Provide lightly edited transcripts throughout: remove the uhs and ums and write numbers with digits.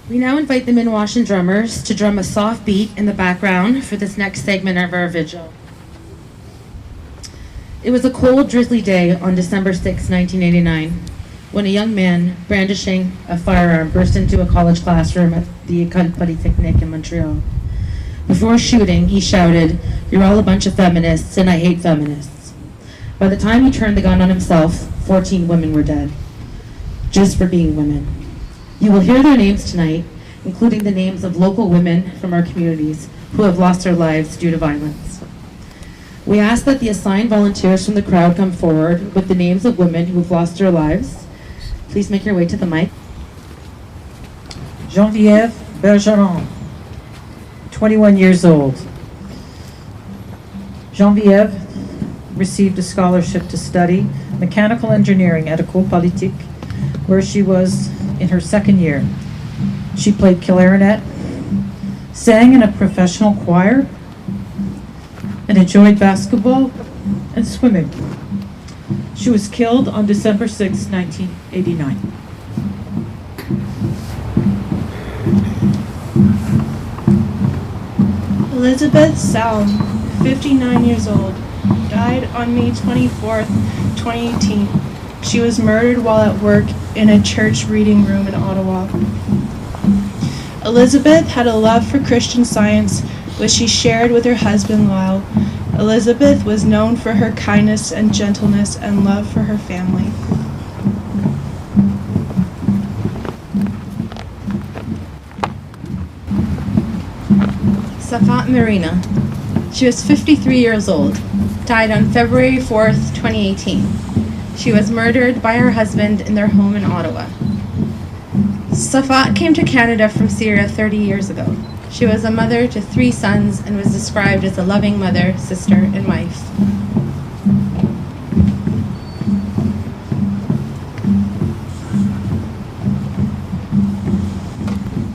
We now invite the Minwaashin Drummers to drum a soft beat in the background for this next segment of our vigil. It was a cold, drizzly day on December 6, 1989, when a young man brandishing a firearm burst into a college classroom at the École Polytechnique in Montreal. Before shooting, he shouted, "You're all a bunch of feminists, and I hate feminists." By the time he turned the gun on himself, 14 women were dead, just for being women. You will hear their names tonight, including the names of local women from our communities who have lost their lives due to violence. We ask that the assigned volunteers from the crowd come forward with the names of women who have lost their lives. Please make your way to the mic. Geneviève Bergeron, 21 years old. Geneviève received a scholarship to study mechanical engineering at École Polytechnique, where she was in her second year. She played clarinet, sang in a professional choir, and enjoyed basketball and swimming. She was killed on December 6, 1989. Elizabeth Salm, 59 years old, died on May 24th, 2018. She was murdered while at work in a church reading room in Ottawa. Elizabeth had a love for Christian Science, which she shared with her husband Lyle. Elizabeth was known for her kindness and gentleness and love for her family. Safaa Marina. She was 53 years old, died on February 4th, 2018. She was murdered by her husband in their home in Ottawa. Safaa came to Canada from Syria 30 years ago. She was a mother to 3 sons and was described as a loving mother, sister, and wife.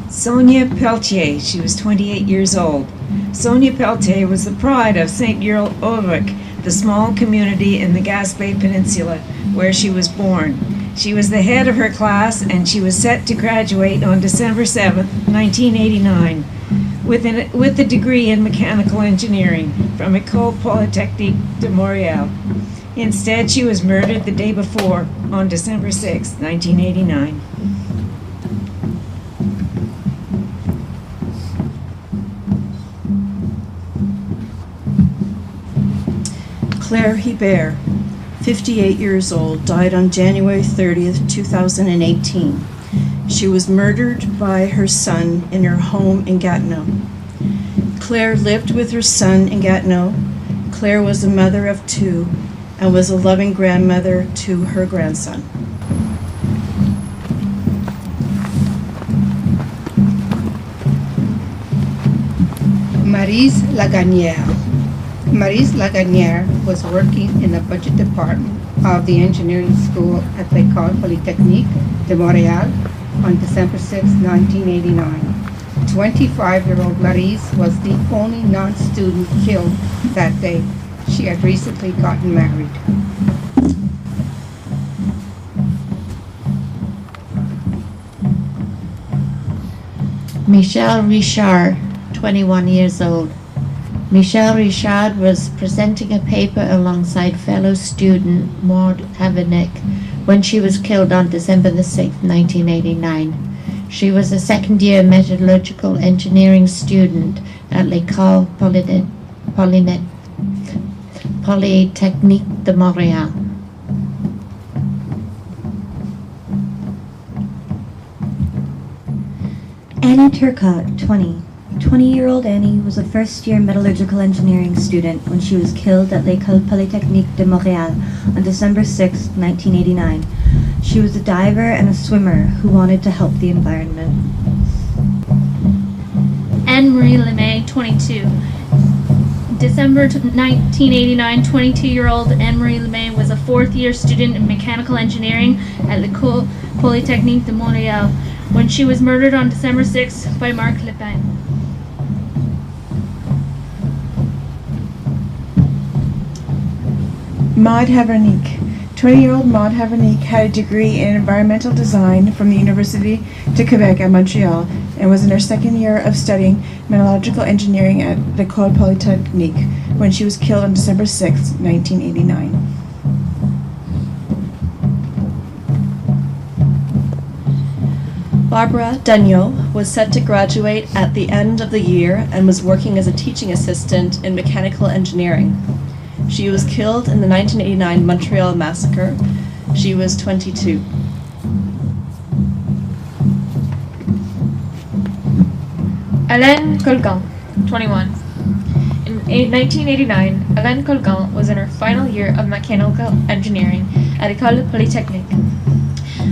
Sonia Pelletier, she was 28 years old. Sonia Pelletier was the pride of St-Arneault, the small community in the Gaspé Peninsula where she was born. She was the head of her class and she was set to graduate on December 7, 1989, with a degree in mechanical engineering from École Polytechnique de Montreal. Instead, she was murdered the day before, on December 6, 1989. Claire Hébert, 58 years old, died on January 30th, 2018. She was murdered by her son in her home in Gatineau. Claire lived with her son in Gatineau. Claire was a mother of 2 and was a loving grandmother to her grandson. Maryse Laganière. Maryse Laganière was working in the budget department of the engineering school at l'École Polytechnique de Montreal on December 6, 1989. 25-year-old Maryse was the only non-student killed that day. She had recently gotten married. Michèle Richard, 21 years old. Michèle Richard was presenting a paper alongside fellow student Maud Haviernick when she was killed on December the 6th, 1989. She was a second-year metallurgical engineering student at l'École Polytechnique de Montreal. Annie Turcotte, 20. 20-year-old Annie was a first-year metallurgical engineering student when she was killed at l'École Polytechnique de Montréal on December 6, 1989. She was a diver and a swimmer who wanted to help the environment. Anne-Marie Lemay, 22. December 1989, 22-year-old Anne-Marie Lemay was a fourth-year student in mechanical engineering at l'École Polytechnique de Montréal when she was murdered on December 6 by Marc Lepin. Maud Haviernick, 20-year-old Maud Haviernick had a degree in environmental design from the University de Quebec at Montreal and was in her second year of studying metallurgical engineering at École Polytechnique when she was killed on December 6, 1989. Barbara Daigneault was set to graduate at the end of the year and was working as a teaching assistant in mechanical engineering. She was killed in the 1989 Montreal massacre. She was 22. Hélène Colgan, 21. In 1989, Hélène Colgan was in her final year of mechanical engineering at École Polytechnique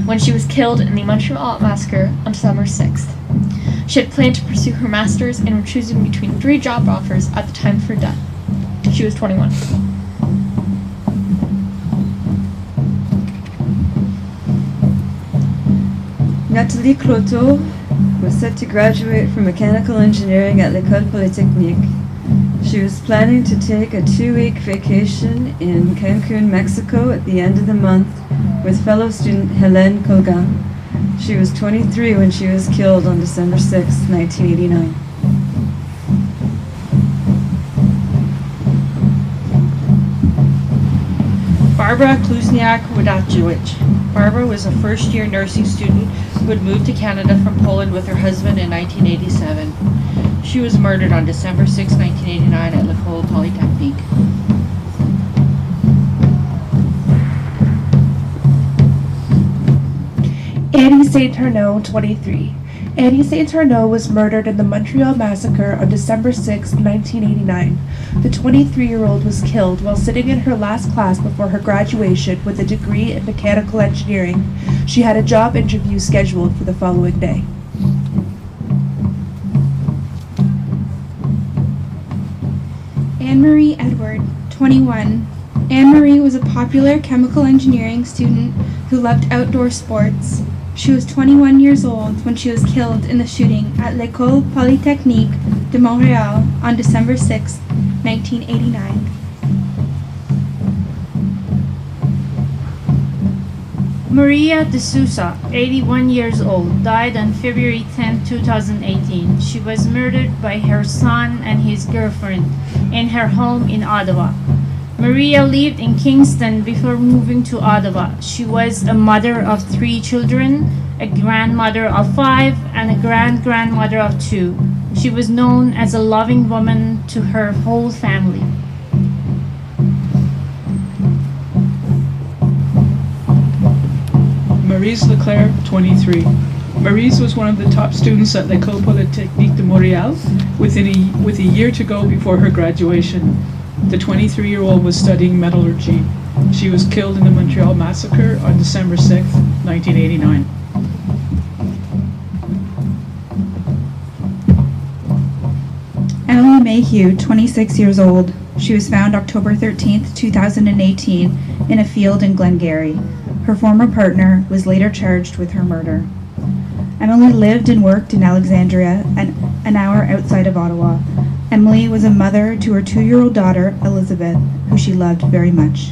when she was killed in the Montreal massacre on December 6th. She had planned to pursue her master's and was choosing between 3 job offers at the time of her death. She was 21. Nathalie Croteau was set to graduate from mechanical engineering at l'École Polytechnique. She was planning to take a 2-week vacation in Cancun, Mexico at the end of the month with fellow student Hélène Colgan. She was 23 when she was killed on December 6, 1989. Barbara Klucznik-Widajewicz. Barbara was a first-year nursing student who had moved to Canada from Poland with her husband in 1987. She was murdered on December 6, 1989 at l'École Polytechnique. Annie St-Arneault, 23. Annie St-Arneault was murdered in the Montreal massacre on December 6, 1989. The 23-year-old was killed while sitting in her last class before her graduation with a degree in mechanical engineering. She had a job interview scheduled for the following day. Anne-Marie Edward, 21. Anne-Marie was a popular chemical engineering student who loved outdoor sports. She was 21 years old when she was killed in the shooting at l'École Polytechnique de Montreal on December 6, 1989. Maria Desousa, 81 years old, died on February 10, 2018. She was murdered by her son and his girlfriend in her home in Ottawa. Maria lived in Kingston before moving to Ottawa. She was a mother of 3 children, a grandmother of 5, and a grand-grandmother of 2. She was known as a loving woman to her whole family. Maryse Leclair, 23. Maryse was one of the top students at l'École Polytechnique de Montreal with a year to go before her graduation. The 23-year-old was studying metallurgy. She was killed in the Montreal massacre on December 6, 1989. Emilie Maheu, 26 years old. She was found October 13, 2018, in a field in Glengarry. Her former partner was later charged with her murder. Emily lived and worked in Alexandria, an hour outside of Ottawa. Emily was a mother to her 2-year-old daughter, Elizabeth, who she loved very much.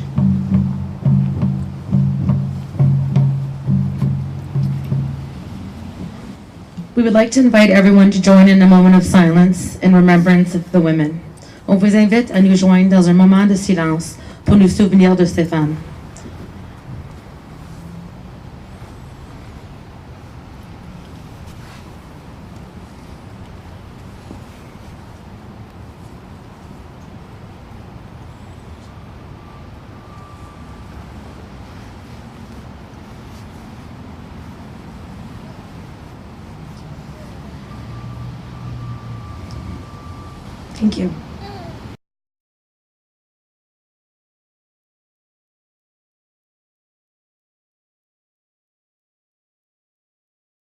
We would like to invite everyone to join in a moment of silence in remembrance of the women. On vous invite à nous joindre dans un moment de silence pour nous souvenir de ces femmes. Thank you.